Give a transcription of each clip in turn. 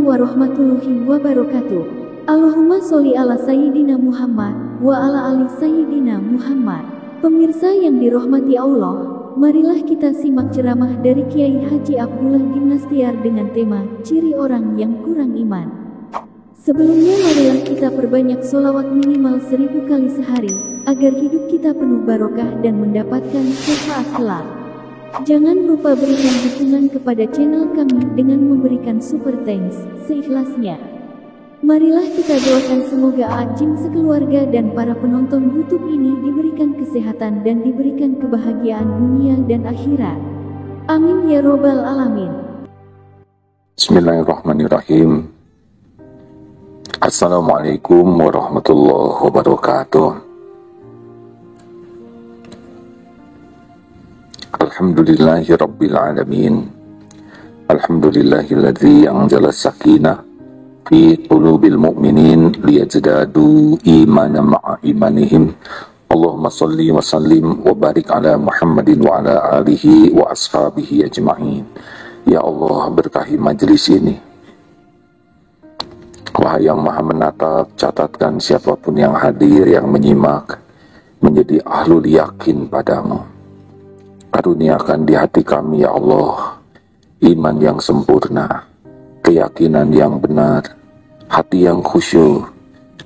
Assalamualaikum warahmatullahi wabarakatuh. Allahumma sholli ala Sayyidina Muhammad wa ala ali Sayyidina Muhammad. Pemirsa yang dirahmati Allah, marilah kita simak ceramah dari Kiai Haji Abdullah Gimnastiar dengan tema Ciri Orang Yang Kurang Iman. Sebelumnya marilah kita perbanyak sholawat minimal 1000 kali sehari, agar hidup kita penuh barokah dan mendapatkan syafaat kelak. Jangan lupa berikan dukungan kepada channel kami dengan memberikan super thanks seikhlasnya. Marilah kita doakan semoga Ajim sekeluarga dan para penonton YouTube ini diberikan kesehatan dan diberikan kebahagiaan dunia dan akhirat. Amin ya robbal alamin. Bismillahirrahmanirrahim. Assalamualaikum warahmatullahi wabarakatuh. Alhamdulillahi rabbil alamin. Alhamdulillahilladzi anzala sakinah fi qulubil mu'minin liyazdadu imanan ma'a imanihim. Allahumma salli wa sallim wa barik ala Muhammadin wa ala alihi wa ashabihi ajma'in. Ya Allah, berkahi majlis ini. Wahai yang maha menatap, catatkan siapapun yang hadir, yang menyimak, menjadi ahlul yakin padamu. Karuniakan di hati kami, ya Allah, iman yang sempurna, keyakinan yang benar, hati yang khusyuk,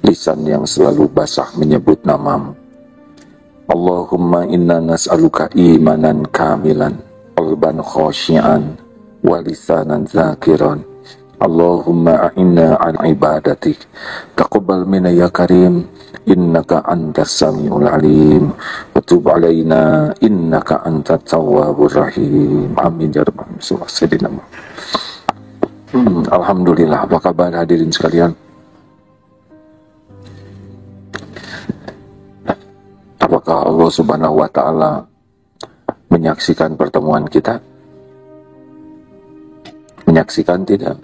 lisan yang selalu basah menyebut namamu. Allahumma inna nas'aluka imanan kamilan, qalban khasyian, wa lisanan zakiran. Allahumma a'inna ala ibadatik, taqabbal minna ya karim, innaka antas samiul alim, wa tub alaina innaka antat tawwabur rahim. Amin ya rabbal alamin. Alhamdulillah. Apa kabar hadirin sekalian? Apakah Allah subhanahu wa ta'ala menyaksikan pertemuan kita? Menyaksikan tidak?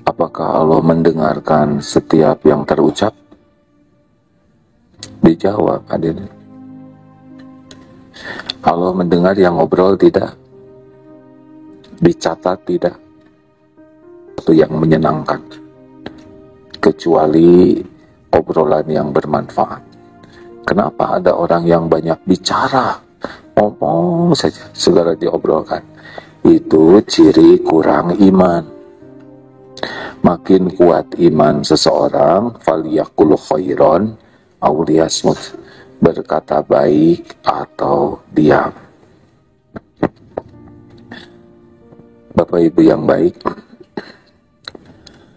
Apakah Allah mendengarkan setiap yang terucap? Dijawab hadirin. Allah mendengar yang ngobrol tidak? Dicatat tidak? Itu yang menyenangkan, kecuali obrolan yang bermanfaat. Kenapa ada orang yang banyak bicara, ngomong saja, segala diobrolkan? Itu ciri kurang iman. Makin kuat iman seseorang, faliyakul khairon aw liyasmut, berkata baik atau diam. Bapak Ibu yang baik,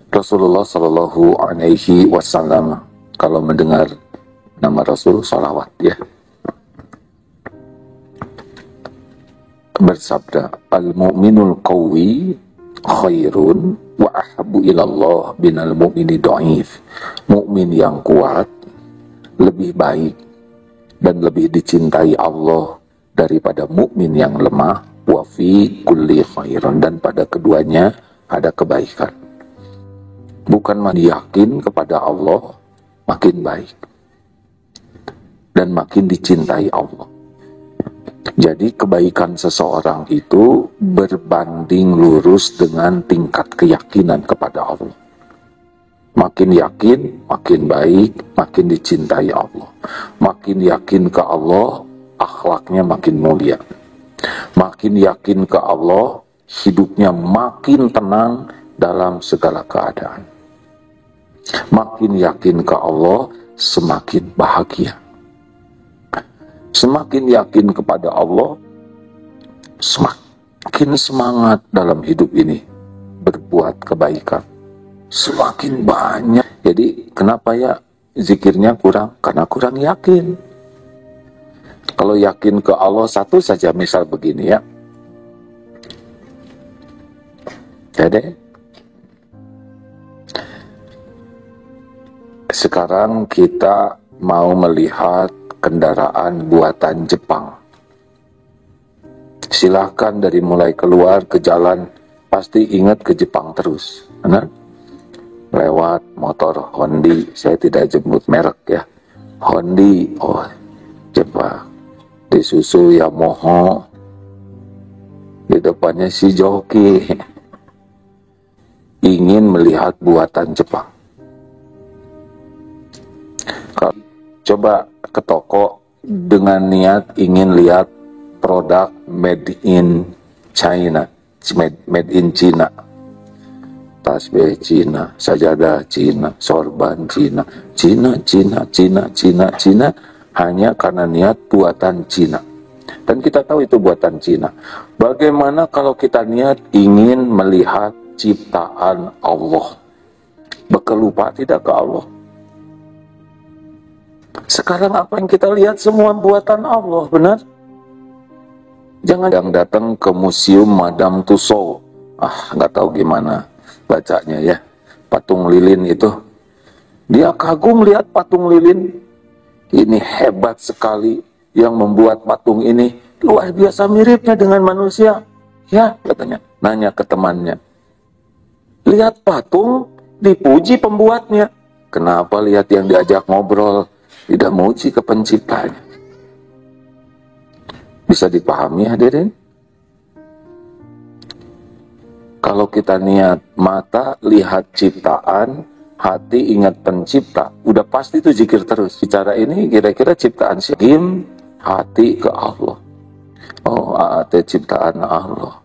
Rasulullah Shallallahu Alaihi Wasallam kalau mendengar nama Rasul salawat ya, bersabda, al-mu'minul qawi khairun wa ahabbu ilallah binal mu'mini dhaif. Mukmin yang kuat lebih baik dan lebih dicintai Allah daripada mukmin yang lemah. Wa fi kulli khairan, dan pada keduanya ada kebaikan. Bukan makin yakin kepada Allah makin baik dan makin dicintai Allah. Jadi kebaikan seseorang itu berbanding lurus dengan tingkat keyakinan kepada Allah. Makin yakin, makin baik, makin dicintai Allah. Makin yakin ke Allah, akhlaknya makin mulia. Makin yakin ke Allah, hidupnya makin tenang dalam segala keadaan. Makin yakin ke Allah, semakin bahagia. Semakin yakin kepada Allah, semakin semangat dalam hidup ini berbuat kebaikan. Semakin banyak. Jadi kenapa ya zikirnya kurang? Karena kurang yakin. Kalau yakin ke Allah satu saja, misal begini ya. Jadi sekarang kita mau melihat kendaraan buatan Jepang. Silahkan dari mulai keluar ke jalan, pasti ingat ke Jepang terus. Benar? Lewat motor Hondi, saya tidak jemput merek ya. Hondi, oh Jepang. Disusul Yamaha, di depannya si joki. ingin melihat buatan Jepang. Kalau coba ke toko dengan niat ingin lihat produk made in China, made in China, tasbih Cina, sajadah Cina, sorban Cina, Cina, hanya karena niat buatan Cina. Dan kita tahu itu buatan Cina. Bagaimana kalau kita niat ingin melihat ciptaan Allah? Berkelupa tidak ke Allah? Sekarang apa yang kita lihat semua buatan Allah, benar? Jangan yang datang ke museum Madame Tussauds, nggak tahu gimana bacanya ya, patung lilin itu. Dia kagum lihat patung lilin, ini hebat sekali yang membuat patung ini, luar biasa miripnya dengan manusia. Ya, katanya, nanya ke temannya. Lihat patung, dipuji pembuatnya. Kenapa lihat yang diajak ngobrol, tidak muji ke penciptanya? Bisa dipahami hadirin? Kalau kita niat mata lihat ciptaan, hati ingat pencipta, udah pasti itu zikir terus. Bicara ini kira-kira ciptaan siapa? Hati ke Allah. Oh, hati ciptaan Allah.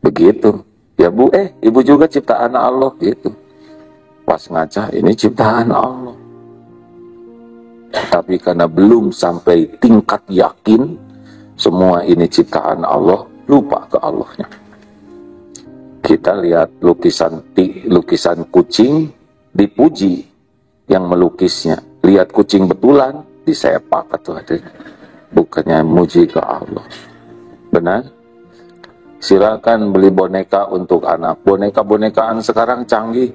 Begitu. Ya Bu, Ibu juga ciptaan Allah gitu. Pas ngaca, ini ciptaan Allah. Tapi karena belum sampai tingkat yakin semua ini ciptaan Allah, lupa ke Allahnya. Kita lihat lukisan kucing, dipuji yang melukisnya. Lihat kucing betulan, disepak atau ada. Bukannya muji ke Allah. Benar? Silakan beli boneka untuk anak. Boneka-bonekaan sekarang canggih.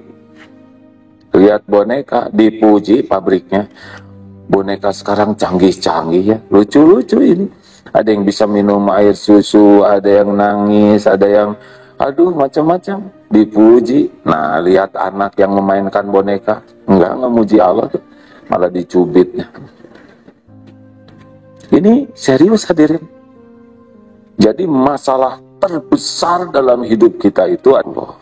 Lihat boneka, dipuji pabriknya. Boneka sekarang canggih-canggih ya. Lucu-lucu ini. Ada yang bisa minum air susu, ada yang nangis, ada yang aduh macam-macam, dipuji. Nah, lihat anak yang memainkan boneka, enggak muji Allah tuh, malah dicubitnya. Ini serius hadirin. Jadi masalah terbesar dalam hidup kita itu Allah.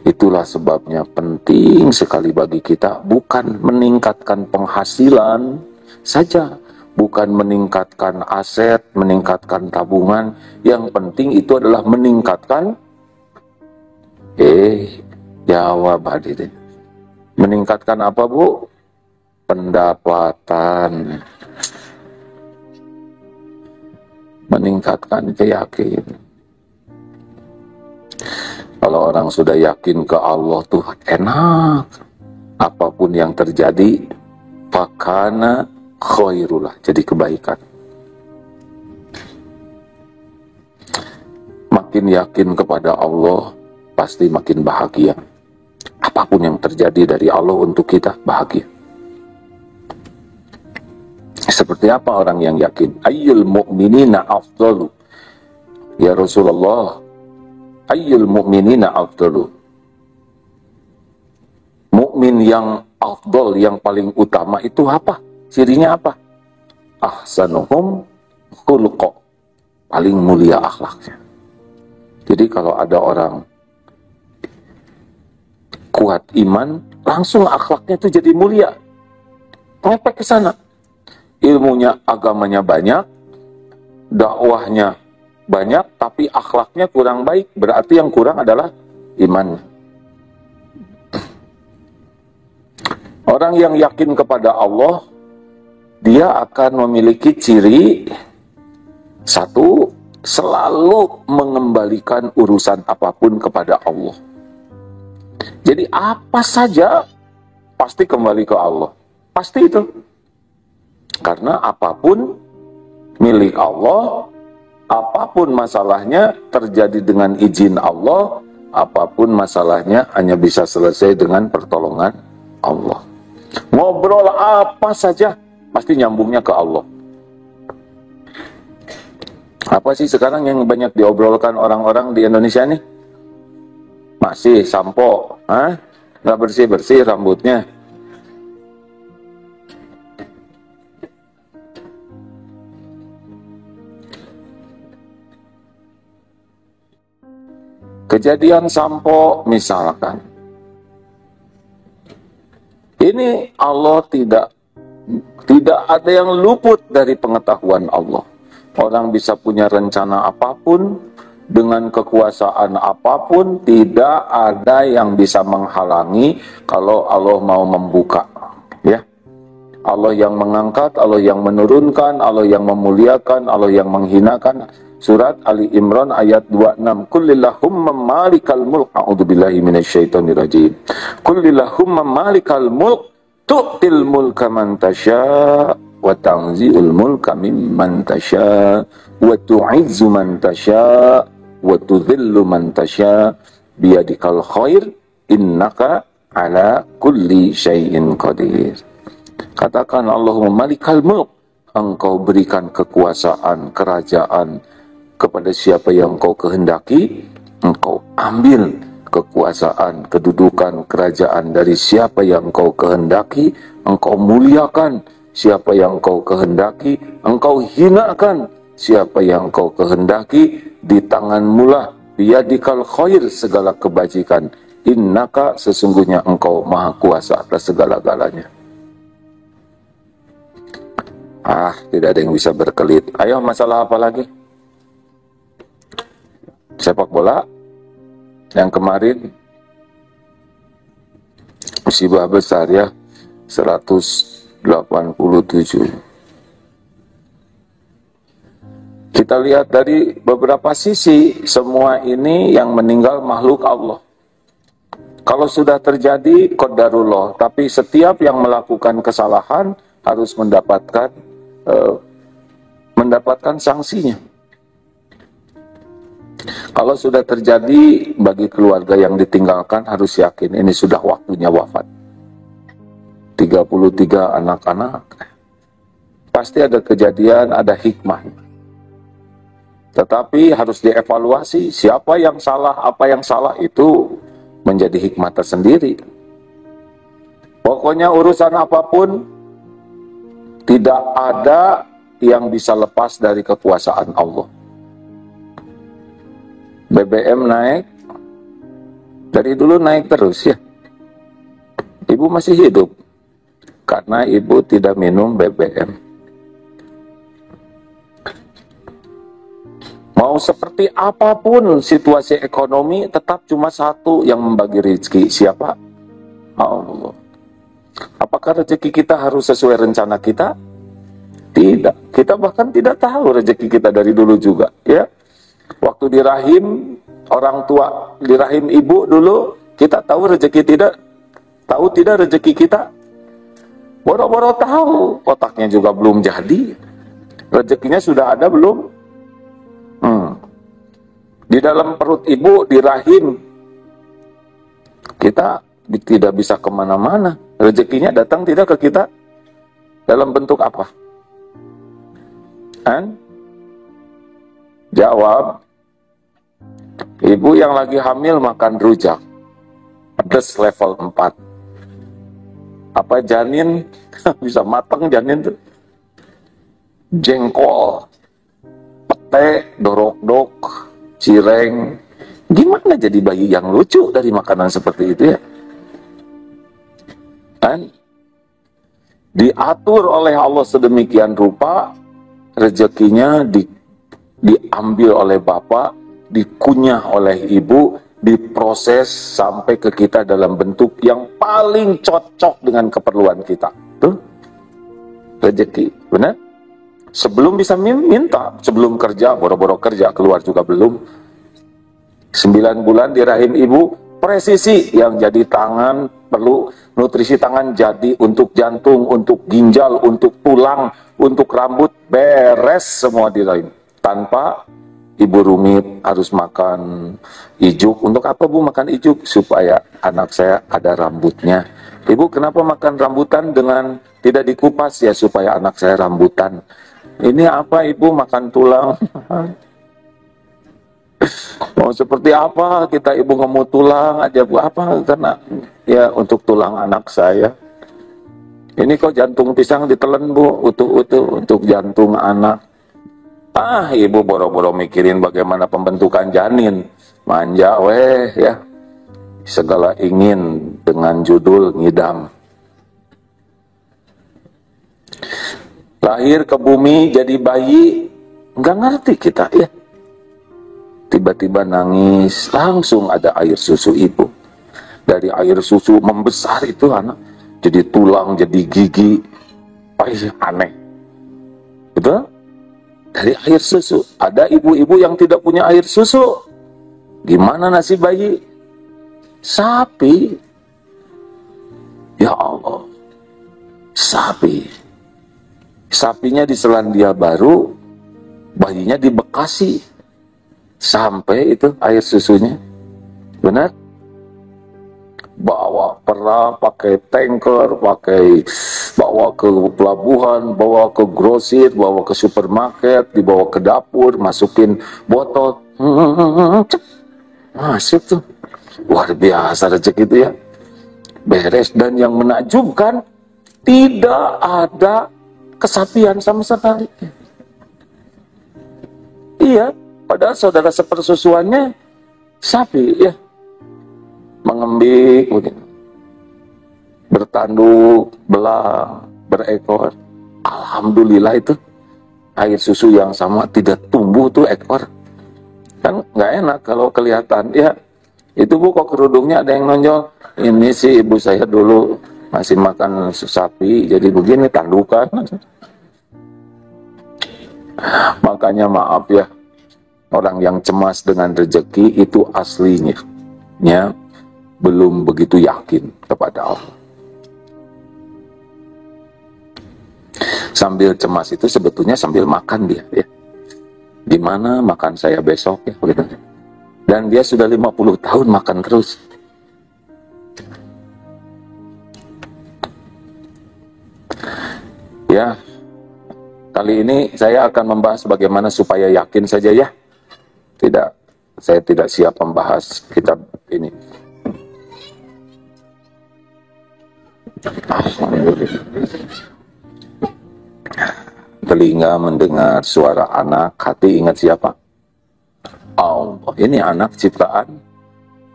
Itulah sebabnya penting sekali bagi kita bukan meningkatkan penghasilan saja, bukan meningkatkan aset, meningkatkan tabungan. Yang penting itu adalah meningkatkan jawab hadirin. Meningkatkan apa Bu? Pendapatan. Meningkatkan keyakinan. Kalau orang sudah yakin ke Allah tuh enak. Apapun yang terjadi, fakana khairullah, jadi kebaikan. Makin yakin kepada Allah, pasti makin bahagia. Apapun yang terjadi dari Allah untuk kita, bahagia. Seperti apa orang yang yakin? Ayyul mu'minina afdalu. Ya Rasulullah, ayyul mu'minina afdalu. Mukmin yang afdal, yang paling utama itu apa? Cirinya apa? Ahsanuhum khuluqa, paling mulia akhlaknya. Jadi kalau ada orang kuat iman, langsung akhlaknya itu jadi mulia. Ngepek ke sana. Ilmunya, agamanya banyak, dakwahnya banyak, tapi akhlaknya kurang baik. Berarti yang kurang adalah imannya. Orang yang yakin kepada Allah, dia akan memiliki ciri satu, selalu mengembalikan urusan apapun kepada Allah. Jadi apa saja pasti kembali ke Allah. Pasti itu. Karena apapun milik Allah, apapun masalahnya terjadi dengan izin Allah, apapun masalahnya hanya bisa selesai dengan pertolongan Allah. Ngobrol apa saja pasti nyambungnya ke Allah. Apa sih sekarang yang banyak diobrolkan orang-orang di Indonesia nih? Masih sampo, nggak bersih-bersih rambutnya. Kejadian sampo misalkan. Ini Allah tidak ada yang luput dari pengetahuan Allah. Orang bisa punya rencana apapun, dengan kekuasaan apapun, tidak ada yang bisa menghalangi kalau Allah mau membuka. Ya, Allah yang mengangkat, Allah yang menurunkan, Allah yang memuliakan, Allah yang menghinakan. Surat Ali Imran ayat 26. Kullillahumma malikal mulk. A'udzubillahi minasyaitonirrajim. Kullillahumma malikal mulk. Tu'til mulka man tasya' wa tanzi'ul mulka mimman tasya' wa tu'izzu man tasya' wa tudhillu man tasya' biyadikal khair innaka ala kulli syai'in qadir. Katakan Allahumma malikal mulk. Engkau berikan kekuasaan, kerajaan kepada siapa yang engkau kehendaki. Engkau ambil kekuasaan, kedudukan, kerajaan dari siapa yang engkau kehendaki. Engkau muliakan siapa yang engkau kehendaki. Engkau hinakan siapa yang engkau kehendaki. Di tanganmu lah biyadikal khair, segala kebajikan. Innaka, sesungguhnya engkau maha kuasa atas segala-galanya. Tidak ada yang bisa berkelit. Ayo, masalah apa lagi? Sepak bola yang kemarin musibah besar ya, 187. Kita lihat dari beberapa sisi, semua ini yang meninggal makhluk Allah. Kalau sudah terjadi qadarullah, tapi setiap yang melakukan kesalahan harus mendapatkan sanksinya. Kalau sudah terjadi bagi keluarga yang ditinggalkan, harus yakin ini sudah waktunya wafat. 33 anak-anak. Pasti ada kejadian, ada hikmah. Tetapi harus dievaluasi siapa yang salah, apa yang salah, itu menjadi hikmah tersendiri. Pokoknya urusan apapun, tidak ada yang bisa lepas dari kekuasaan Allah. BBM naik, dari dulu naik terus ya. Ibu masih hidup, karena ibu tidak minum BBM. Mau seperti apapun situasi ekonomi, tetap cuma satu yang membagi rezeki. Siapa? Allah. Apakah rezeki kita harus sesuai rencana kita? Tidak. Kita bahkan tidak tahu rezeki kita dari dulu juga, ya. Waktu di rahim orang tua, di rahim ibu dulu, kita tahu rezeki tidak? Tahu tidak rezeki kita? Boro-boro tahu, otaknya juga belum jadi. Rezekinya sudah ada belum? Di dalam perut ibu, di rahim, kita tidak bisa kemana-mana. Rezekinya datang tidak ke kita? Dalam bentuk apa? Jawab. Ibu yang lagi hamil makan rujak, pedas level 4. Apa janin bisa matang janin tuh? Jengkol, pete, dorok-dok, cireng. Gimana jadi bayi yang lucu dari makanan seperti itu ya? Diatur oleh Allah sedemikian rupa, rezekinya diambil oleh bapak, dikunyah oleh ibu, diproses sampai ke kita dalam bentuk yang paling cocok dengan keperluan kita. Tuh, rezeki, benar? Sebelum bisa minta, sebelum kerja, boro-boro kerja, keluar juga belum. 9 bulan di rahim ibu, presisi yang jadi tangan, perlu nutrisi tangan jadi untuk jantung, untuk ginjal, untuk tulang, untuk rambut, beres semua di rahim. Tanpa ibu rumit harus makan ijuk. Untuk apa bu makan ijuk? Supaya anak saya ada rambutnya. Ibu kenapa makan rambutan dengan tidak dikupas? Ya supaya anak saya rambutan. Ini apa ibu makan tulang? Mau seperti apa kita ibu ngomong tulang aja bu? Apa? Karena ya untuk tulang anak saya. Ini kok jantung pisang ditelan bu, utuh-utuh untuk jantung anak. Ibu boro-boro mikirin bagaimana pembentukan janin. Manja weh ya. Segala ingin dengan judul ngidam. Lahir ke bumi jadi bayi, nggak ngerti kita ya. Tiba-tiba nangis, langsung ada air susu ibu. Dari air susu membesar itu anak, jadi tulang, jadi gigi. Aneh. Betul? Dari air susu. Ada ibu-ibu yang tidak punya air susu. Gimana nasib bayi? Sapi. Ya Allah. Sapi. Sapinya di Selandia Baru, bayinya di Bekasi. Sampai itu air susunya. Benar? Bawa perahu, pakai tanker, bawa ke pelabuhan, bawa ke grosir, bawa ke supermarket, dibawa ke dapur, masukin botol. Masuk tuh. Luar biasa rezeki itu ya. Beres. Dan yang menakjubkan, tidak ada kesapian sama sekali. Iya, padahal saudara sepersusuannya sapi ya. Mengembik begitu. Bertanduk, belang, berekor. Alhamdulillah itu air susu yang sama tidak tumbuh tuh ekor. Kan nggak enak kalau kelihatan ya. Itu Bu kok kerudungnya ada yang nonjol. Ini sih ibu saya dulu masih makan sapi, jadi begini tandukan. Makanya maaf ya, orang yang cemas dengan rezeki itu aslinya belum begitu yakin kepada Allah. Sambil cemas itu sebetulnya sambil makan dia ya. Di mana makan saya besok ya begitu. Dan dia sudah 50 tahun makan terus. Ya, kali ini saya akan membahas bagaimana supaya yakin saja ya. Saya tidak siap membahas kitab ini. Telinga mendengar suara anak, hati ingat siapa? Allah. Ini anak ciptaan,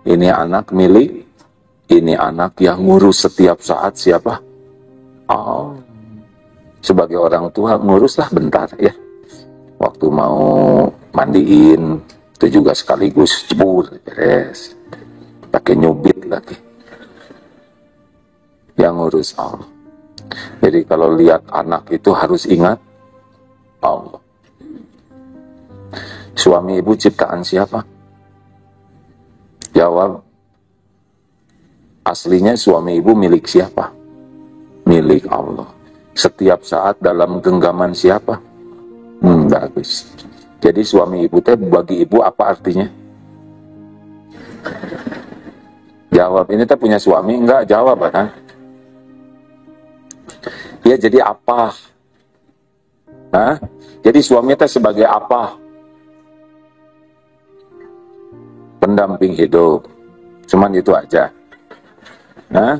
ini anak milik, ini anak yang ngurus setiap saat siapa? Allah. Sebagai orang tua nguruslah bentar ya. Waktu mau mandiin itu juga sekaligus jebur, beres. Pakai nyubit lagi. Yang ngurus Allah. Jadi kalau lihat anak itu harus ingat Allah. Suami ibu ciptaan siapa? Jawab. Aslinya suami ibu milik siapa? Milik Allah. Setiap saat dalam genggaman siapa? Bagus. Jadi suami ibu teh bagi ibu apa artinya? Jawab. Ini teh punya suami enggak? Jawab kan? Ya jadi apa? Hah? Jadi suami teh sebagai apa? Pendamping hidup. Cuman itu aja. Hah?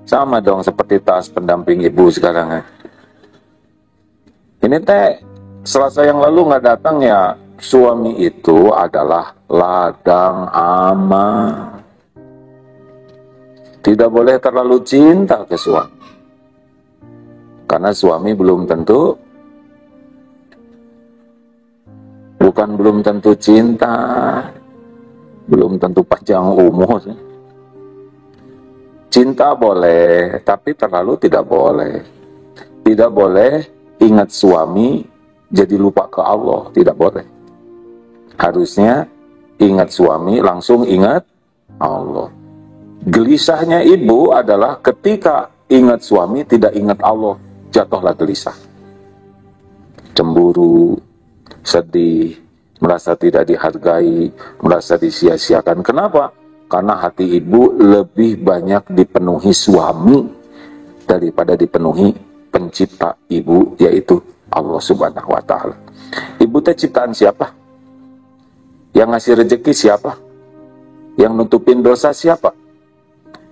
Sama dong seperti tas pendamping ibu sekarang ya. Ini teh Selasa yang lalu nggak datang ya. Suami itu adalah ladang aman. Tidak boleh terlalu cinta ke suami. Karena suami belum tentu, belum tentu cinta, belum tentu panjang umur. Cinta boleh, tapi terlalu tidak boleh. Tidak boleh ingat suami, jadi lupa ke Allah. Tidak boleh. Harusnya ingat suami, langsung ingat Allah. Gelisahnya ibu adalah ketika ingat suami, tidak ingat Allah. Jatuhlah gelisah. Cemburu, sedih, merasa tidak dihargai, merasa disia-siakan. Kenapa? Karena hati ibu lebih banyak dipenuhi suami daripada dipenuhi pencipta ibu, yaitu Allah Subhanahu wa Ta'ala. Ibu teh ciptaan siapa? Yang ngasih rezeki siapa? Yang nutupin dosa siapa?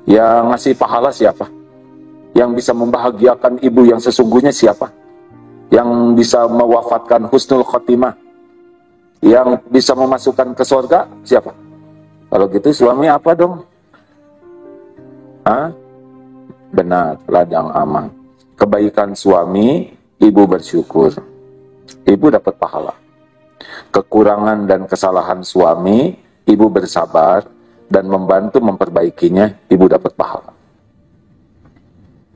Yang ngasih pahala siapa? Yang bisa membahagiakan ibu yang sesungguhnya siapa? yang bisa mewafatkan husnul khotimah, yang bisa memasukkan ke surga, siapa? Kalau gitu suami apa dong? Benar, ladang aman. Kebaikan suami, ibu bersyukur, ibu dapat pahala. Kekurangan dan kesalahan suami, ibu bersabar dan membantu memperbaikinya, ibu dapat pahala.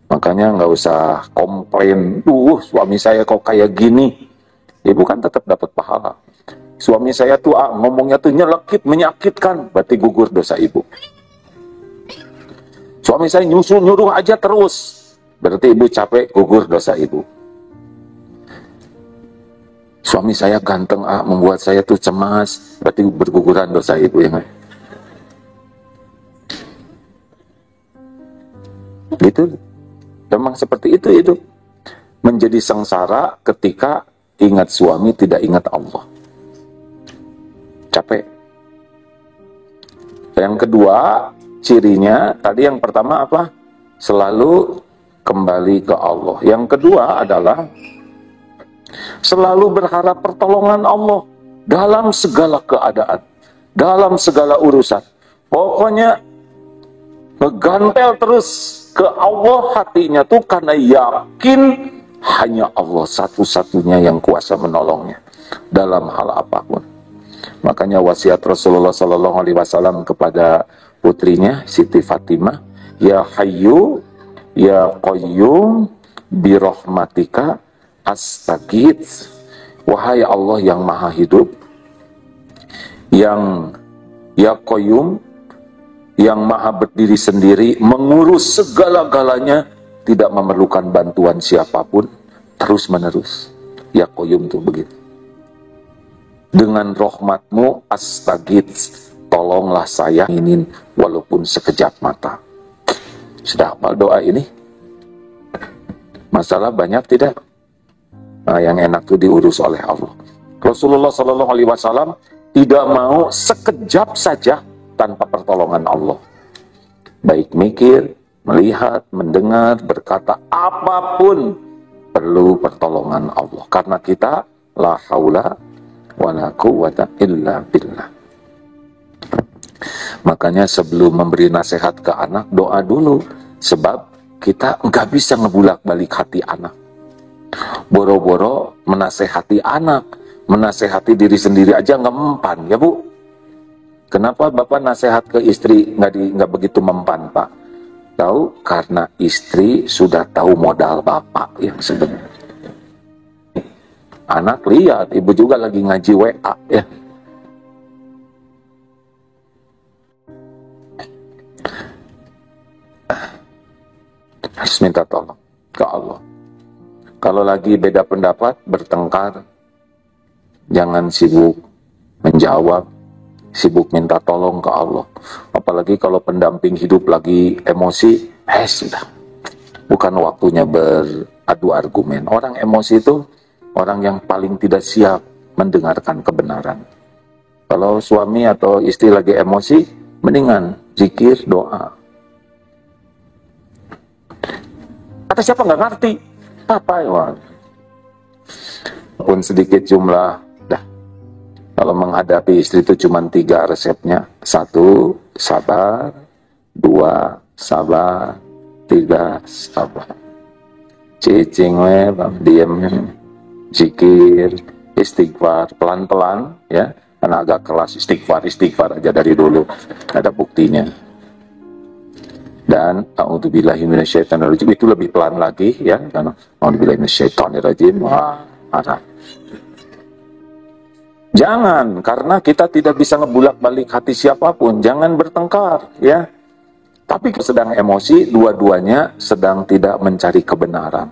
Makanya nggak usah komplain, suami saya kok kayak gini. Ibu kan tetap dapat pahala. Suami saya tuh ngomongnya tuh nyelekit, menyakitkan, berarti gugur dosa ibu. Suami saya nyuruh aja terus, berarti ibu capek, gugur dosa ibu. Suami saya ganteng, membuat saya tuh cemas, berarti berguguran dosa ibu, ya kan? Gitu. Memang seperti itu. Menjadi sengsara ketika ingat suami, tidak ingat Allah. Capek. Yang kedua, cirinya, tadi yang pertama apa? Selalu kembali ke Allah. Yang kedua adalah selalu berharap pertolongan Allah dalam segala keadaan, dalam segala urusan. Pokoknya ngegantel terus ke Allah hatinya tuh karena yakin hanya Allah satu-satunya yang kuasa menolongnya dalam hal apapun. Makanya wasiat Rasulullah SAW kepada putrinya Siti Fatimah, ya Hayyu ya Qayyum bi rahmatika astaghits. Wahai Allah yang maha hidup, yang ya Qayyum, yang maha berdiri sendiri, mengurus segala-galanya, tidak memerlukan bantuan siapapun, terus menerus. Ya Qayyum tuh begitu. Dengan rahmatmu astaghits, tolonglah saya ingin walaupun sekejap mata. Sudah hafal doa ini? Masalah banyak tidak? Nah, yang enak itu diurus oleh Allah. Rasulullah SAW tidak mau sekejap saja tanpa pertolongan Allah. Baik mikir, melihat, mendengar, berkata, apapun perlu pertolongan Allah. Karena kita la haula wa la quwwata illa billah. Makanya sebelum memberi nasihat ke anak, doa dulu. Sebab kita nggak bisa ngebulak-balik hati anak. Boro-boro menasehati anak, menasehati diri sendiri aja nggak mempan, ya Bu? Kenapa Bapak nasihat ke istri nggak begitu mempan, Pak? Tahu? Karena istri sudah tahu modal Bapak yang sebenarnya. Anak lihat, ibu juga lagi ngaji WA, ya. Harus minta tolong ke Allah. Kalau lagi beda pendapat, bertengkar, jangan sibuk menjawab, sibuk minta tolong ke Allah. Apalagi kalau pendamping hidup lagi emosi, sudah. Bukan waktunya beradu argumen. Orang emosi itu orang yang paling tidak siap mendengarkan kebenaran. Kalau suami atau istri lagi emosi, mendingan zikir, doa. Kata siapa nggak ngerti? Apa ya? Pun sedikit jumlah, dah. Kalau menghadapi istri itu cuma 3 resepnya. 1, sabar. 2, sabar. 3, sabar. Cicing we, diem, zikir, istighfar, pelan-pelan, ya. Karena agak keras istighfar aja dari dulu. Ada buktinya. Dan a'udzubillahi minasyaitonirrajim itu lebih pelan lagi, ya. Karena a'udzubillahi minasyaitonirrajim, marah. Jangan, karena kita tidak bisa ngebulak-balik hati siapapun. Jangan bertengkar, ya. Tapi sedang emosi, dua-duanya sedang tidak mencari kebenaran.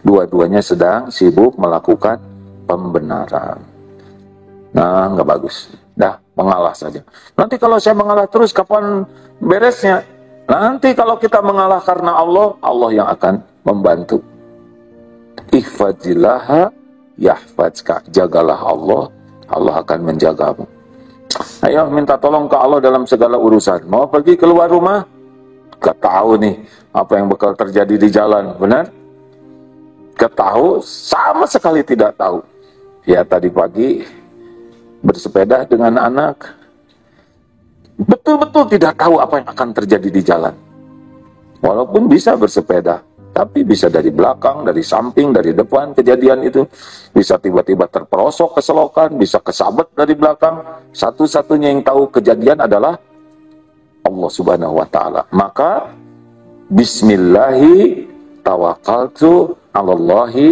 Dua-duanya sedang sibuk melakukan pembenaran. Nah, nggak bagus. Dah, mengalah saja. Nanti kalau saya mengalah terus, kapan beresnya? Nanti kalau kita mengalah karena Allah, Allah yang akan membantu. Ihfazillaha yahfazka. Jagalah Allah, Allah akan menjagamu. Ayo minta tolong ke Allah dalam segala urusan. Mau pergi keluar rumah? Gak tahu nih apa yang bakal terjadi di jalan, benar? Ketahu sama sekali tidak tahu. Ya tadi pagi bersepeda dengan anak, betul-betul tidak tahu apa yang akan terjadi di jalan. Walaupun bisa bersepeda, tapi bisa dari belakang, dari samping, dari depan kejadian itu. Bisa tiba-tiba terperosok ke selokan, bisa kesabet dari belakang. Satu-satunya yang tahu kejadian adalah Allah Subhanahu wa Ta'ala. Maka Bismillahi tawakkaltu 'alallahi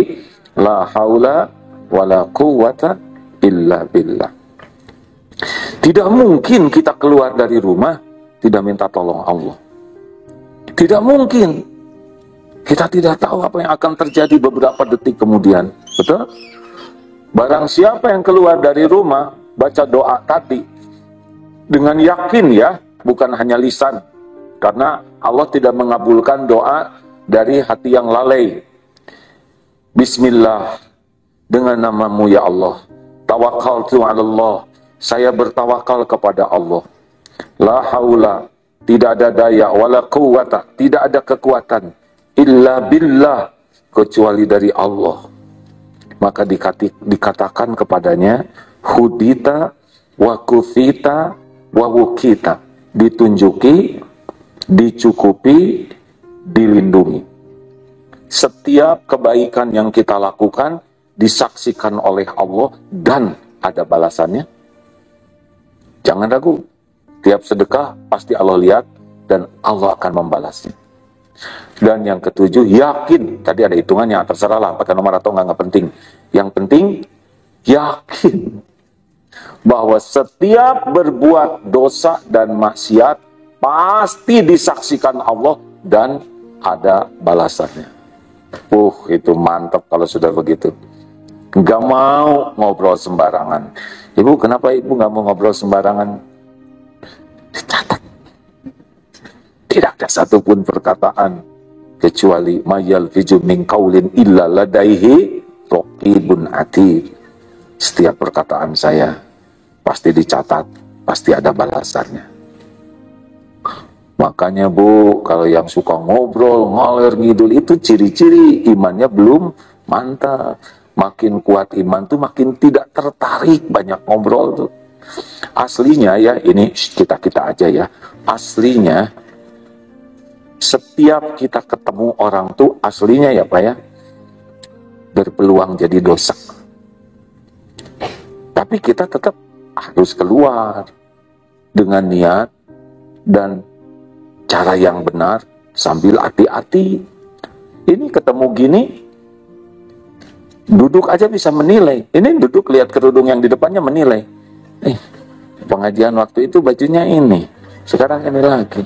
la haula wala quwwata illa billah. Tidak mungkin kita keluar dari rumah tidak minta tolong Allah. Tidak mungkin. Kita tidak tahu apa yang akan terjadi beberapa detik kemudian. Betul? Barang siapa yang keluar dari rumah baca doa tadi dengan yakin ya, bukan hanya lisan. Karena Allah tidak mengabulkan doa dari hati yang lalai. Bismillah, dengan namamu ya Allah. Tawakkaltu 'ala Allah. Saya bertawakal kepada Allah. La haula, tidak ada daya, wala quwwata, tidak ada kekuatan, illa billah, kecuali dari Allah. Maka dikatakan kepadanya, hudita wa kufita wa wukita, ditunjuki, dicukupi, dilindungi. Setiap kebaikan yang kita lakukan disaksikan oleh Allah dan ada balasannya. Jangan ragu, tiap sedekah pasti Allah lihat dan Allah akan membalasnya. Dan yang ketujuh, yakin. Tadi ada hitungannya, terserahlah pakai nomor atau nggak penting. Yang penting yakin bahwa setiap berbuat dosa dan maksiat pasti disaksikan Allah dan ada balasannya. Itu mantap kalau sudah begitu. Gak mau ngobrol sembarangan. Ibu, kenapa ibu gak mau ngobrol sembarangan? Dicatat. Tidak ada satupun perkataan kecuali mayal fiju min qaulin illa ladaihi raqibun atid. Setiap perkataan saya pasti dicatat, pasti ada balasannya. Makanya Bu, kalau yang suka ngobrol, ngalir ngidul itu ciri-ciri imannya belum mantap. Makin kuat iman tuh makin tidak tertarik banyak ngobrol tuh. Aslinya ya, ini kita aja ya. Aslinya setiap kita ketemu orang tuh aslinya ya Pak ya, berpeluang jadi dosa. Tapi kita tetap harus keluar dengan niat dan cara yang benar sambil hati-hati. Ini ketemu gini, duduk aja bisa menilai. Ini duduk lihat kerudung yang di depannya menilai. Pengajian waktu itu bajunya ini, sekarang ini lagi.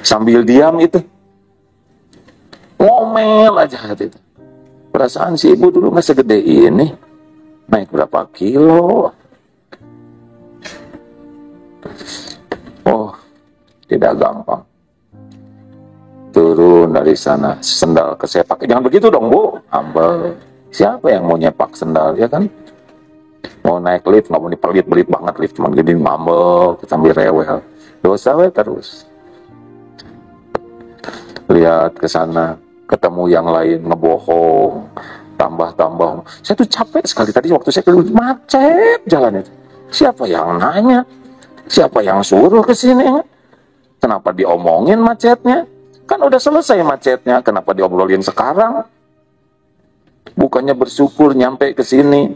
Sambil diam itu, ngomel aja hati itu. Perasaan si ibu dulu nggak segede ini, naik berapa kilo. Oh, tidak gampang. Turun dari sana, sendal kesepak. Jangan begitu dong Bu, ambel. Siapa yang mau nyepak sendal, ya kan? Mau naik lift, nggak mau dipelit-pelit banget lift, cuma gini ngambel, sambil rewel. Dosa we terus. Lihat ke sana, ketemu yang lain ngebohong, tambah-tambah. Saya tuh capek sekali tadi waktu saya keluar, macet jalan itu. Siapa yang nanya? Siapa yang suruh ke sini? Kenapa diomongin macetnya? Kan udah selesai macetnya, kenapa diobrolin sekarang? Bukannya bersyukur nyampe ke sini,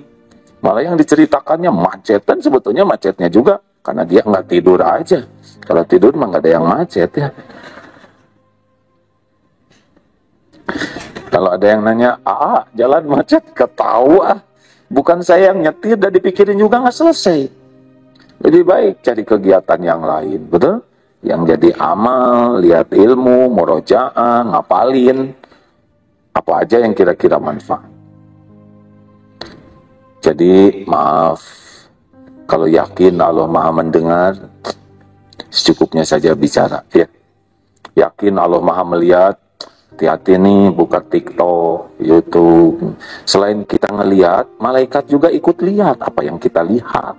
malah yang diceritakannya macet. Dan sebetulnya macetnya juga karena dia nggak tidur aja. Kalau tidur mah nggak ada yang macet ya. Kalau ada yang nanya, jalan macet, ketawa. Bukan saya yang nyetir, dan dipikirin juga nggak selesai. Lebih baik cari kegiatan yang lain, betul? Yang jadi amal, lihat ilmu, murojaah, ngapalin. Apa aja yang kira-kira manfaat. Jadi, maaf. Kalau yakin Allah Maha mendengar, secukupnya saja bicara. Ya. Yakin Allah Maha melihat, hati-hati nih buka TikTok, YouTube. Selain kita ngelihat, malaikat juga ikut lihat apa yang kita lihat.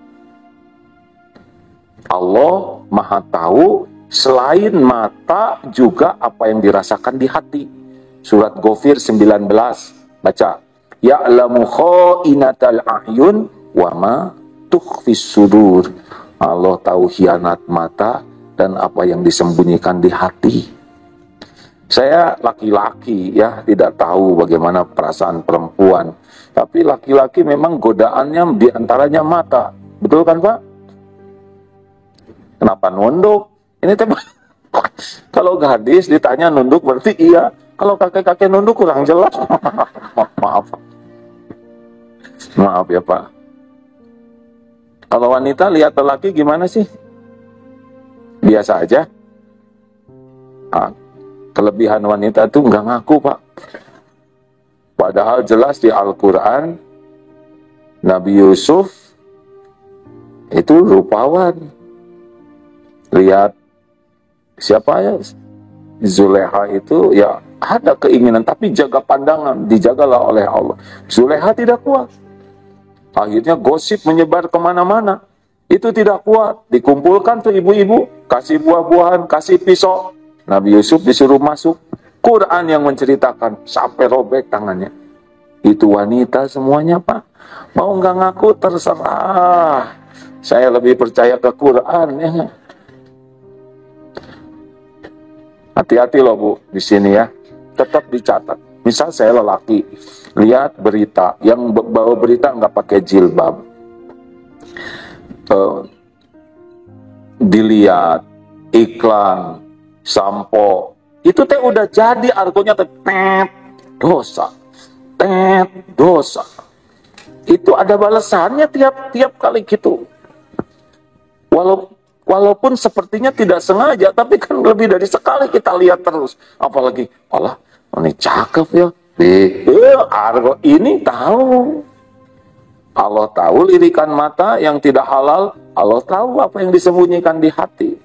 Allah Maha tahu selain mata juga apa yang dirasakan di hati. Surat Ghafir 19. Baca. Ya'lamu kha'inatal a'yun wa ma tukhfis sudur. Allah tahu khianat mata dan apa yang disembunyikan di hati. Saya laki-laki ya, tidak tahu bagaimana perasaan perempuan. Tapi laki-laki memang godaannya diantaranya mata. Betul kan Pak? Kenapa nunduk? Ini tema. Kalau gadis ditanya nunduk berarti iya. Kalau kakek-kakek nunduk kurang jelas. Maaf. Maaf ya Pak. Kalau wanita lihat lelaki gimana sih? Biasa aja. Kelebihan wanita itu nggak ngaku Pak. Padahal jelas di Al-Quran Nabi Yusuf itu rupawan. Lihat siapa ya? Zulekha itu ya ada keinginan tapi jaga pandangan, dijagalah oleh Allah. Zulekha tidak kuat. Akhirnya gosip menyebar kemana-mana. Itu tidak kuat. Dikumpulkan tuh ibu-ibu, kasih buah-buahan, kasih pisau. Nabi Yusuf disuruh masuk. Quran yang menceritakan sampai robek tangannya. Itu wanita semuanya Pak. Mau nggak ngaku terserah. Saya lebih percaya ke Quran ya. Hati-hati loh Bu di sini ya. Tetap dicatat. Misal saya lelaki, lihat berita, yang bawa berita nggak pakai jilbab. Dilihat iklan sampo, itu teh udah jadi argonya teh dosa. Itu ada balasannya tiap kali gitu. Walaupun sepertinya tidak sengaja, tapi kan lebih dari sekali kita lihat terus. Apalagi, Allah, ini cakep ya. Argo ini tahu. Allah tahu lirikan mata yang tidak halal. Allah tahu apa yang disembunyikan di hati.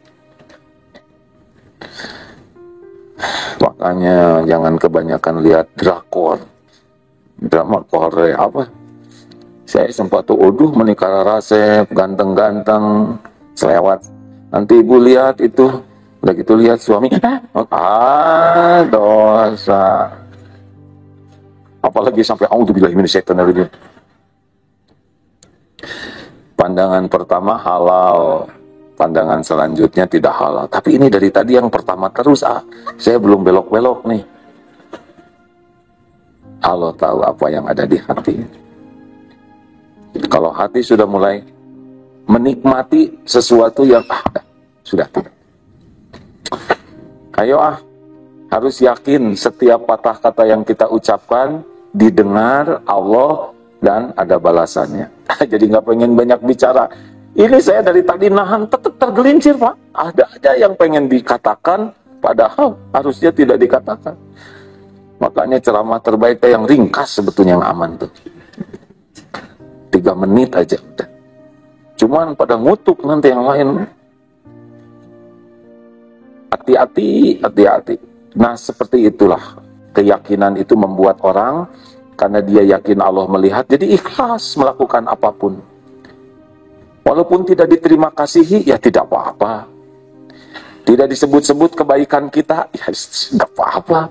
Makanya jangan kebanyakan lihat drakor. Drama Korea apa? Saya sempat tuh, menikah rasep, ganteng-ganteng, selewat. Nanti ibu lihat itu, udah gitu lihat suami, dosa. Apalagi sampai auzubillahi minasyaitonir rajim. Pandangan pertama halal, pandangan selanjutnya tidak halal. Tapi ini dari tadi yang pertama terus, saya belum belok-belok nih. Allah tahu apa yang ada di hati. Kalau hati sudah mulai menikmati sesuatu yang sudah tidak. Ayo harus yakin setiap patah kata yang kita ucapkan didengar Allah dan ada balasannya. Jadi nggak pengen banyak bicara. Ini saya dari tadi nahan, tetap tergelincir Pak. Ada aja yang pengen dikatakan, padahal harusnya tidak dikatakan. Makanya ceramah terbaik yang ringkas sebetulnya yang aman tuh. 3 menit aja udah. Cuman pada ngutuk nanti yang lain. Hati-hati. Nah seperti itulah. Keyakinan itu membuat orang, karena dia yakin Allah melihat, jadi ikhlas melakukan apapun. Walaupun tidak diterima kasihi, ya tidak apa-apa. Tidak disebut-sebut kebaikan kita, ya tidak apa-apa.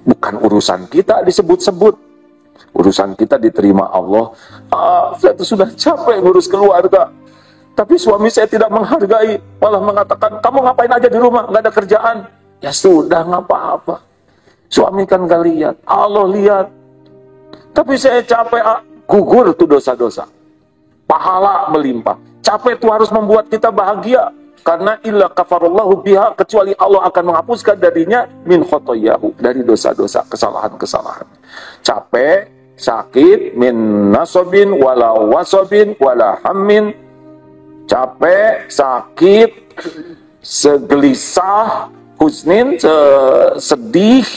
Bukan urusan kita disebut-sebut. Urusan kita diterima Allah. Saya tuh sudah capek ngurus keluarga. Tapi suami saya tidak menghargai. Malah mengatakan, kamu ngapain aja di rumah, nggak ada kerjaan. Ya sudah, nggak apa-apa. Suami kan nggak lihat, Allah lihat. Tapi saya capek, gugur tuh dosa-dosa. Pahala melimpah. Capek itu harus membuat kita bahagia. Karena illa kafarallahu biha, kecuali Allah akan menghapuskan darinya min khotoyahu, dari dosa-dosa, kesalahan-kesalahan. Capek, sakit, min nasobin, wala wasobin, wala hammin. Capek, sakit, segelisah, husnin, sedih,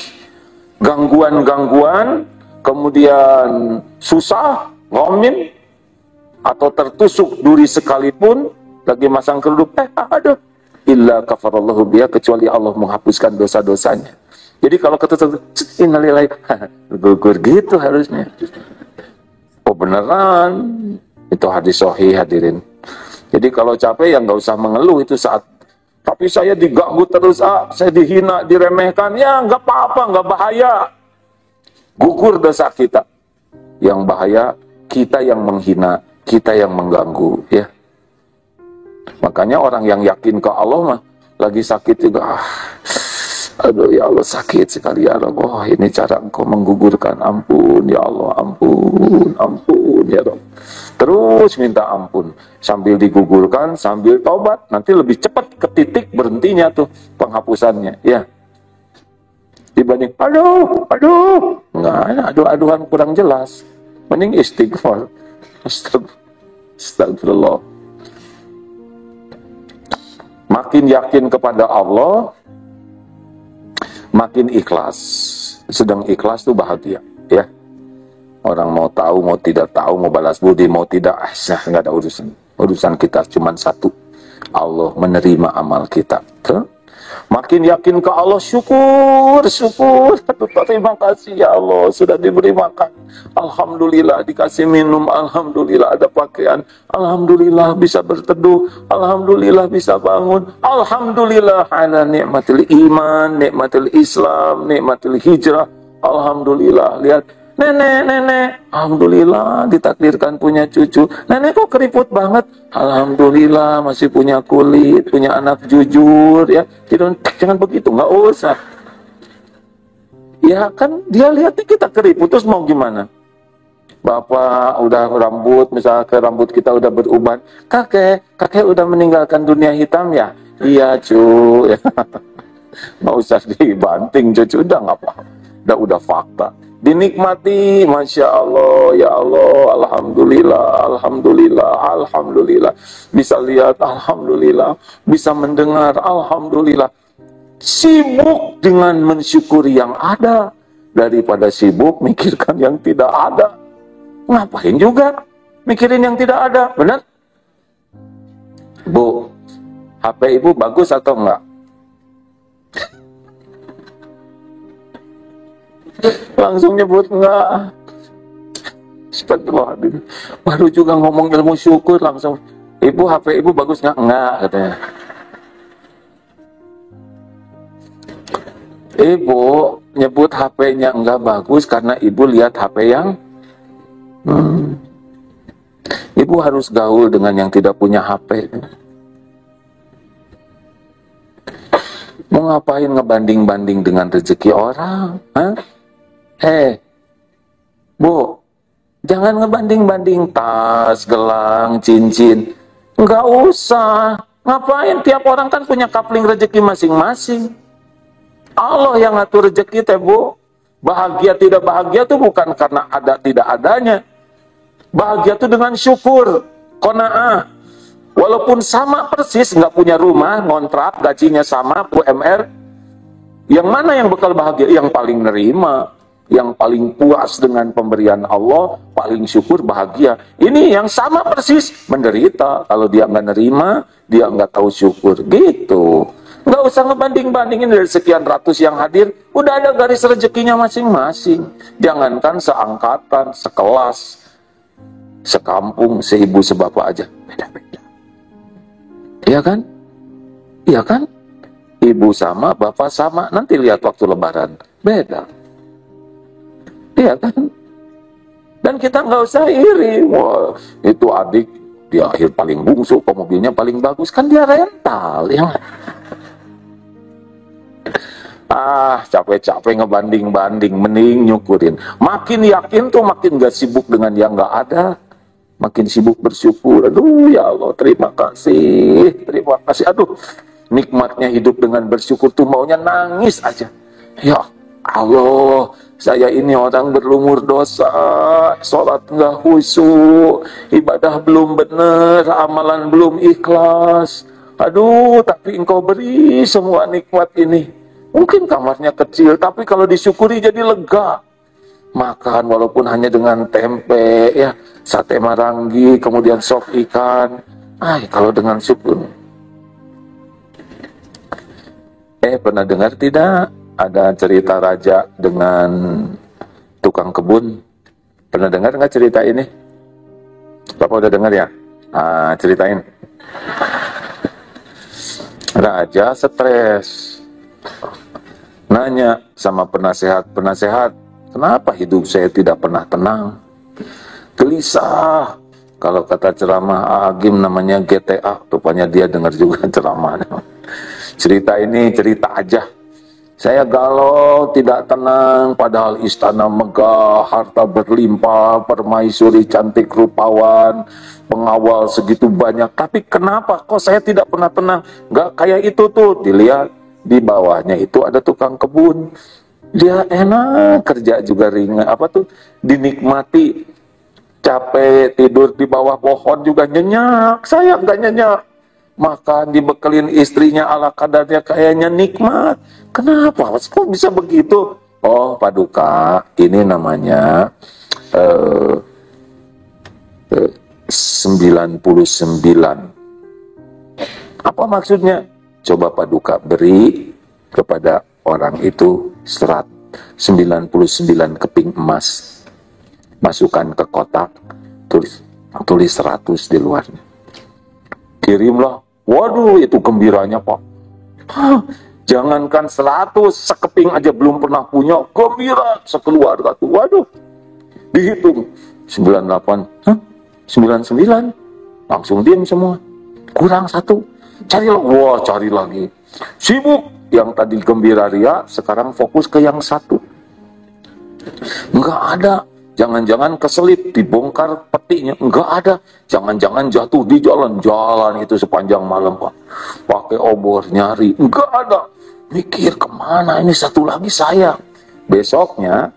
gangguan-gangguan, kemudian susah, ngomin, atau tertusuk duri sekalipun, lagi masang kerudung, aduh, illa kafarallahu biha, kecuali Allah menghapuskan dosa-dosanya. Jadi kalau ketusuk, innalillahi, gugur gitu harusnya. Oh beneran, itu hadis sahih hadirin. Jadi kalau capek ya nggak usah mengeluh itu saat. Tapi saya diganggu terus, saya dihina, diremehkan, ya nggak apa-apa, nggak bahaya. Gugur dosa kita. Yang bahaya, kita yang menghina, kita yang mengganggu, ya. Makanya orang yang yakin ke Allah mah, lagi sakit juga, aduh ya Allah sakit sekali ya Allah, oh ini cara Engkau menggugurkan, ampun ya Allah, ampun ya Allah. Terus minta ampun, sambil digugurkan, sambil taubat, nanti lebih cepat ke titik berhentinya tuh penghapusannya, ya. Dibanding, enggak, aduhan kurang jelas. Mending istighfar. Astagfirullah. Makin yakin kepada Allah, makin ikhlas. Sedang ikhlas tuh bahagia, ya. Orang mau tahu, mau tidak tahu, mau balas budi, mau tidak, nggak ada urusan. Urusan kita cuma satu. Allah menerima amal kita. Tuh. Makin yakin ke Allah, syukur. Terima kasih ya Allah, sudah diberi makan. Alhamdulillah dikasih minum, alhamdulillah ada pakaian, alhamdulillah bisa berteduh, alhamdulillah bisa bangun, alhamdulillah ala nikmatil iman, nikmatil Islam, nikmatil hijrah, alhamdulillah. Lihat, nenek, alhamdulillah ditakdirkan punya cucu. Nenek kok keriput banget? Alhamdulillah masih punya kulit, punya anak jujur, ya. Jangan begitu, nggak usah. Ya kan dia lihat kita keriput, terus mau gimana? Bapak udah rambut, misalnya rambut kita udah beruban. Kakek udah meninggalkan dunia hitam ya? Iya cu, ya. Nggak usah dibanting cucu, udah nggak apa-apa. Udah fakta. Dinikmati, Masya Allah, ya Allah, Alhamdulillah, bisa lihat, Alhamdulillah, bisa mendengar, Alhamdulillah. Sibuk dengan mensyukuri yang ada, daripada sibuk mikirkan yang tidak ada. Ngapain juga mikirin yang tidak ada, benar? Bu, HP ibu bagus atau enggak? Langsung nyebut enggak. Astagfirullahaladzim. Baru juga ngomong ilmu syukur langsung, ibu HP ibu bagus enggak? Enggak, katanya. Ibu nyebut HP-nya enggak bagus karena ibu lihat HP yang ibu harus gaul dengan yang tidak punya HP. Mau ngapain ngebanding-banding dengan rezeki orang? Hah? Bu, jangan ngebanding-banding tas, gelang, cincin. Enggak usah. Ngapain? Tiap orang kan punya kapling rezeki masing-masing. Allah yang ngatur rezeki teh, Bu. Bahagia tidak bahagia itu bukan karena ada tidak adanya. Bahagia itu dengan syukur, qanaah. Walaupun sama persis, nggak punya rumah, ngontrak, gajinya sama, UMR. Yang mana yang bakal bahagia? Yang paling nerima, yang paling puas dengan pemberian Allah, paling syukur, bahagia. Ini yang sama persis, menderita. Kalau dia nggak nerima, dia nggak tahu syukur. Gitu. Nggak usah ngebanding-bandingin dari sekian ratus yang hadir, udah ada garis rezekinya masing-masing. Jangankan seangkatan, sekelas, sekampung, seibu sebapak aja, beda-beda. Iya kan? Iya kan? Ibu sama, bapak sama, nanti lihat waktu lebaran, beda. Iya kan? Dan kita nggak usah iri, wah itu adik, dia akhir paling bungsu, kok mobilnya paling bagus, kan dia rental, ya. Capek-capek ngebanding-banding, mending nyukurin. Makin yakin tuh makin gak sibuk dengan yang gak ada, makin sibuk bersyukur. Aduh ya Allah, terima kasih. Aduh, nikmatnya hidup dengan bersyukur tuh maunya nangis aja. Ya Allah, saya ini orang berlumur dosa, sholat gak khusyuk, ibadah belum bener, amalan belum ikhlas. Aduh, tapi Engkau beri semua nikmat ini. Mungkin kamarnya kecil, tapi kalau disyukuri jadi lega. Makan walaupun hanya dengan tempe, ya, sate marangi, kemudian sop ikan. Kalau dengan syukur. Pernah dengar tidak? Ada cerita raja dengan tukang kebun. Pernah dengar nggak cerita ini? Bapak udah dengar ya? Ceritain. Raja stres. Nanya sama penasehat, Kenapa hidup saya tidak pernah tenang? Gelisah. Kalau kata ceramah Agim namanya GTA, rupanya dia dengar juga ceramahnya. Cerita ini cerita aja. Saya galau, tidak tenang, padahal istana megah, harta berlimpah, permaisuri cantik rupawan, pengawal segitu banyak. Tapi kenapa kok saya tidak pernah tenang? Nggak kayak itu tuh, dilihat di bawahnya itu ada tukang kebun. Dia enak, kerja juga ringan, dinikmati. Capek, tidur di bawah pohon juga nyenyak. Saya nggak nyenyak. Makan dibekelin istrinya ala kadarnya kayaknya nikmat. Kenapa? Kok bisa begitu? Oh, Paduka, ini namanya 99. Apa maksudnya? Coba Paduka beri kepada orang itu 99 keping emas. Masukkan ke kotak, tulis 100 di luarnya. Kirimlah. Waduh, itu gembiranya, Pak. Jangankan 100, sekeping aja belum pernah punya, gembira sekeluarga tuh. Waduh, dihitung 98, 99, langsung diam semua. Kurang 1, carilah, wah cari lagi. Sibuk, yang tadi gembira ria, sekarang fokus ke yang 1. Enggak ada. Jangan-jangan keselip, dibongkar petinya, enggak ada. Jangan-jangan jatuh di jalan-jalan itu sepanjang malam, Pak. Pakai obor, nyari, enggak ada. Mikir kemana ini, satu lagi saya. Besoknya,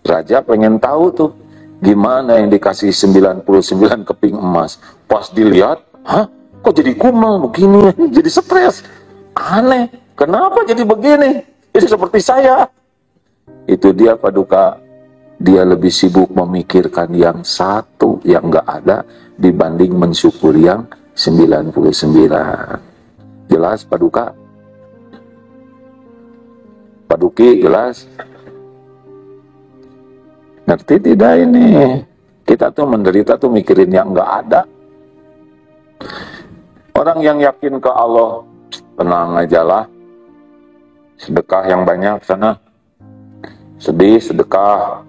Raja pengen tahu tuh, gimana yang dikasih 99 keping emas. Pas dilihat, kok jadi kumal begini, jadi stres. Aneh, kenapa jadi begini? Jadi seperti saya. Itu dia, Paduka. Dia lebih sibuk memikirkan yang 1 yang nggak ada dibanding mensyukuri yang 99. Jelas, Paduka? Paduki, jelas? Ngerti tidak ini? Kita tuh menderita tuh mikirin yang nggak ada. Orang yang yakin ke Allah, tenang aja lah. Sedekah yang banyak sana. Sedih, sedekah.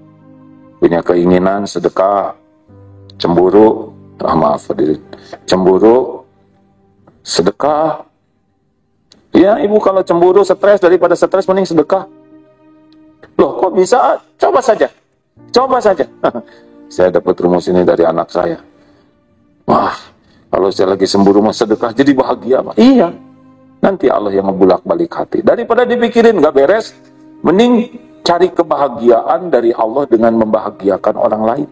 Punya keinginan, sedekah. Cemburu, cemburu, sedekah. Ya, Ibu kalau cemburu, stres, daripada stres mending sedekah. Loh, kok bisa? Coba saja. Coba saja. Saya dapat rumus ini dari anak saya. Wah, kalau saya lagi cemburu mah sedekah jadi bahagia, Pak. Iya. Nanti Allah yang ngebulak-balik hati. Daripada dipikirin nggak beres, mending cari kebahagiaan dari Allah dengan membahagiakan orang lain.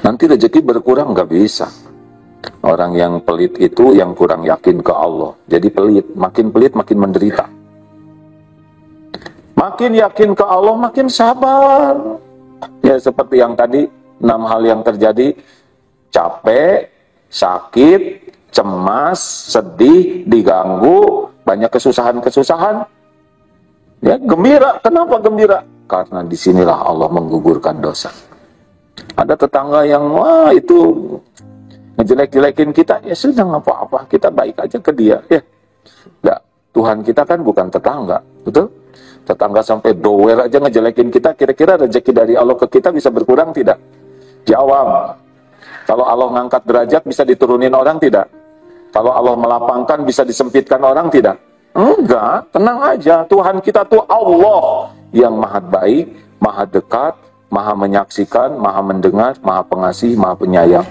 Nanti rezeki berkurang nggak bisa. Orang yang pelit itu yang kurang yakin ke Allah. Jadi pelit makin menderita. Makin yakin ke Allah makin sabar. Ya seperti yang tadi 6 hal yang terjadi. Capek, sakit, cemas, sedih, diganggu, banyak kesusahan-kesusahan. Ya, gembira. Kenapa gembira? Karena disinilah Allah menggugurkan dosa. Ada tetangga yang, wah itu ngejelek-jelekin kita, ya sudah nggak apa-apa, kita baik aja ke dia. Ya, nggak. Tuhan kita kan bukan tetangga, betul? Tetangga sampai doer aja ngejelekin kita, kira-kira rezeki dari Allah ke kita bisa berkurang tidak? Jawab. Kalau Allah ngangkat derajat bisa diturunin orang tidak? Kalau Allah melapangkan bisa disempitkan orang tidak? Enggak, tenang aja. Tuhan kita tuh Allah yang maha baik, maha dekat, maha menyaksikan, maha mendengar, maha pengasih, maha penyayang.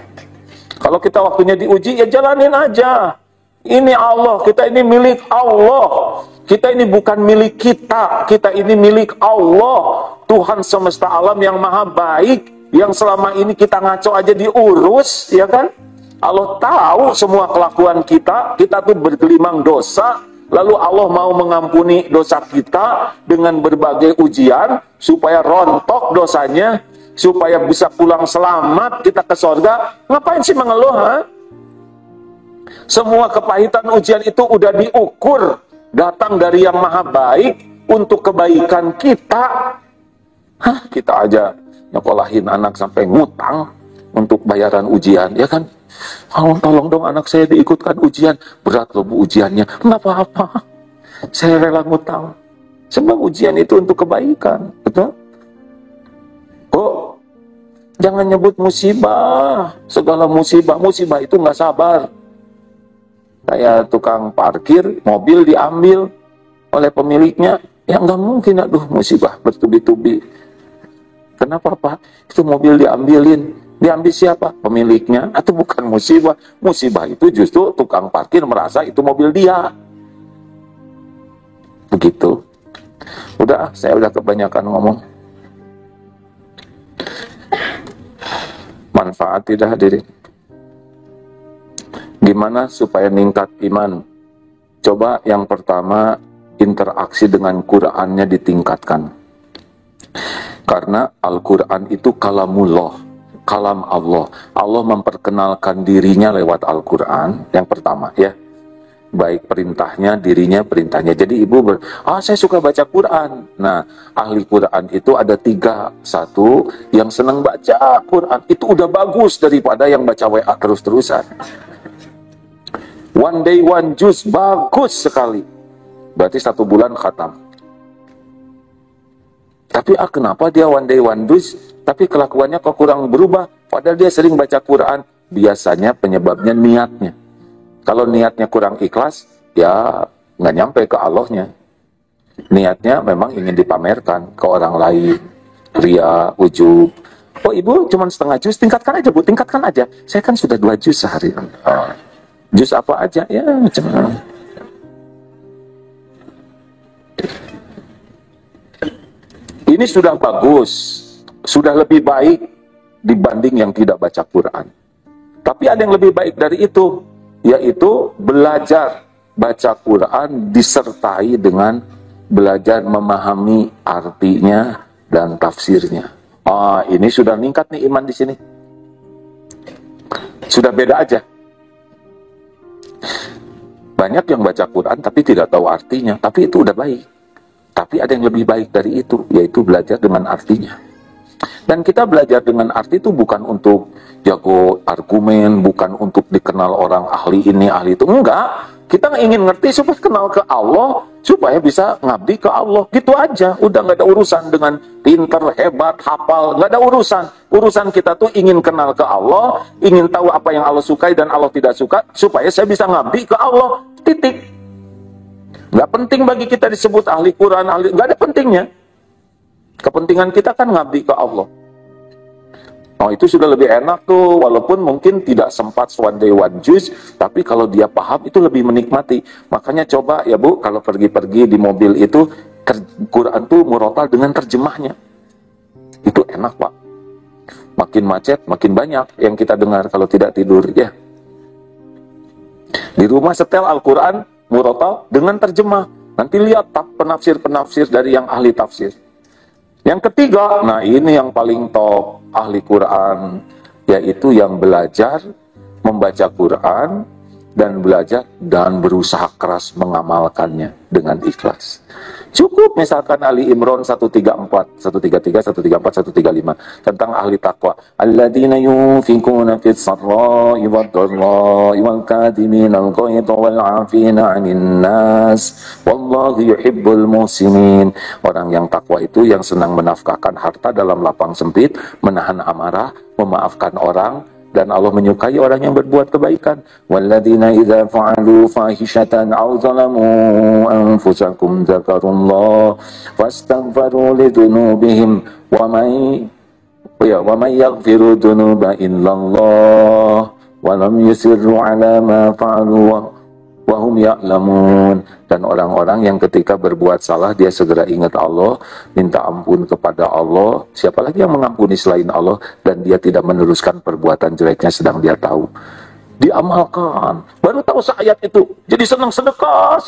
Kalau kita waktunya diuji, ya jalanin aja. Ini Allah, kita ini milik Allah. Kita ini bukan milik kita, kita ini milik Allah. Tuhan semesta alam yang maha baik, yang selama ini kita ngaco aja diurus, ya kan? Allah tahu semua kelakuan kita tuh bergelimang dosa. Lalu Allah mau mengampuni dosa kita dengan berbagai ujian supaya rontok dosanya, supaya bisa pulang selamat kita ke sorga. Ngapain sih mengeluh? Semua kepahitan ujian itu udah diukur, datang dari yang maha baik untuk kebaikan kita. Kita aja nyekolahin anak sampai ngutang untuk bayaran ujian, ya kan? Tolong dong anak saya diikutkan ujian. Berat loh Bu ujiannya. Nggak apa-apa, saya rela ngutang. Sebab ujian itu untuk kebaikan, betul? Jangan nyebut musibah. Segala musibah. Musibah itu nggak sabar. Kayak tukang parkir, mobil diambil oleh pemiliknya. Ya nggak mungkin, aduh musibah bertubi-tubi. Kenapa Pak? Itu mobil diambilin. Diambil siapa? Pemiliknya. Atau bukan musibah. Musibah itu justru tukang parkir merasa itu mobil dia. Begitu. Udah, saya udah kebanyakan ngomong. Manfaat tidak hadirin. Gimana supaya meningkat iman? Coba yang pertama, interaksi dengan Qur'annya ditingkatkan. Karena Al-Quran itu kalamullah, kalam Allah. Allah memperkenalkan dirinya lewat Al-Quran, yang pertama ya. Baik perintahnya, dirinya, perintahnya. Jadi ibu saya suka baca Quran. Nah, ahli Quran itu ada 3. Satu, yang senang baca Quran. Itu udah bagus daripada yang baca WA terus-terusan. One day, one juz, bagus sekali. Berarti 1 bulan khatam. Tapi kenapa dia one day, one juz, tapi kelakuannya kok kurang berubah? Padahal dia sering baca Quran. Biasanya penyebabnya niatnya. Kalau niatnya kurang ikhlas, ya nggak nyampe ke Allahnya. Niatnya memang ingin dipamerkan ke orang lain. Ria, ujub. Oh ibu cuma setengah juz, tingkatkan aja bu, tingkatkan aja. Saya kan sudah 2 juz sehari. Juz apa aja, ya macam. Ini sudah bagus, sudah lebih baik dibanding yang tidak baca Quran. Tapi ada yang lebih baik dari itu, yaitu belajar baca Quran disertai dengan belajar memahami artinya dan tafsirnya. Ini sudah meningkat nih iman di sini. Sudah beda aja. Banyak yang baca Quran tapi tidak tahu artinya, tapi itu udah baik. Tapi ada yang lebih baik dari itu, yaitu belajar dengan artinya. Dan kita belajar dengan arti itu bukan untuk jago argumen, bukan untuk dikenal orang ahli ini, ahli itu. Enggak. Kita ingin ngerti supaya kenal ke Allah, supaya bisa ngabdi ke Allah. Gitu aja. Udah nggak ada urusan dengan pinter, hebat, hafal. Nggak ada urusan. Urusan kita tuh ingin kenal ke Allah, ingin tahu apa yang Allah sukai dan Allah tidak suka, supaya saya bisa ngabdi ke Allah. Titik. Nggak penting bagi kita disebut ahli Quran, ahli. Nggak ada pentingnya. Kepentingan kita kan ngabdi ke Allah. Itu sudah lebih enak tuh, walaupun mungkin tidak sempat one day one juz, tapi kalau dia paham itu lebih menikmati. Makanya coba ya bu, kalau pergi-pergi di mobil itu, Quran tuh murotal dengan terjemahnya. Itu enak pak. Makin macet, makin banyak yang kita dengar kalau tidak tidur ya. Di rumah setel Al-Quran murotal dengan terjemah. Nanti lihat penafsir-penafsir dari yang ahli tafsir. Yang ketiga, nah ini yang paling top ahli Quran, yaitu yang belajar membaca Quran dan belajar dan berusaha keras mengamalkannya dengan ikhlas. Cukup misalkan Ali Imran 134, 133, 134, 135 tentang ahli takwa. Alladzina yunfikuna fis sarra'i wad dharra'i wal kadhimina al-ghayza wal 'afina 'anil nas wallahu yuhibbul muhsinin. Orang yang takwa itu yang senang menafkahkan harta dalam lapang sempit, menahan amarah, memaafkan orang, dan Allah menyukai orang yang berbuat kebaikan. Walladzina idza fa'alu fahishatan aw zalamu anfusakum dzakarullah fastaghfiru lidzunubihim wa may yaghfiru dzunuba illallah wa lam yusirru ala ma fa'alu wa hum ya'lamun. Dan orang-orang yang ketika berbuat salah dia segera ingat Allah, minta ampun kepada Allah. Siapa lagi yang mengampuni selain Allah, dan dia tidak meneruskan perbuatan jeleknya sedang dia tahu. Diamalkan. Baru tahu ayat itu, jadi senang sedekah.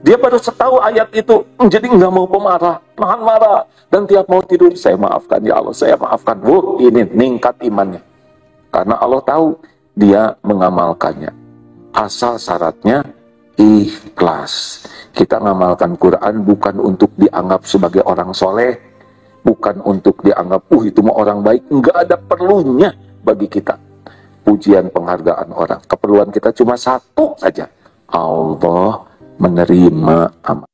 Dia baru tahu ayat itu, jadi nggak mau pemarah, nahan marah, dan tiap mau tidur saya maafkan ya Allah, saya maafkan. Ini meningkat imannya. Karena Allah tahu dia mengamalkannya. Asal syaratnya ikhlas. Kita ngamalkan Quran bukan untuk dianggap sebagai orang soleh, bukan untuk dianggap itu mau orang baik. Enggak ada perlunya bagi kita pujian penghargaan orang. Keperluan kita cuma satu saja, Allah menerima amal.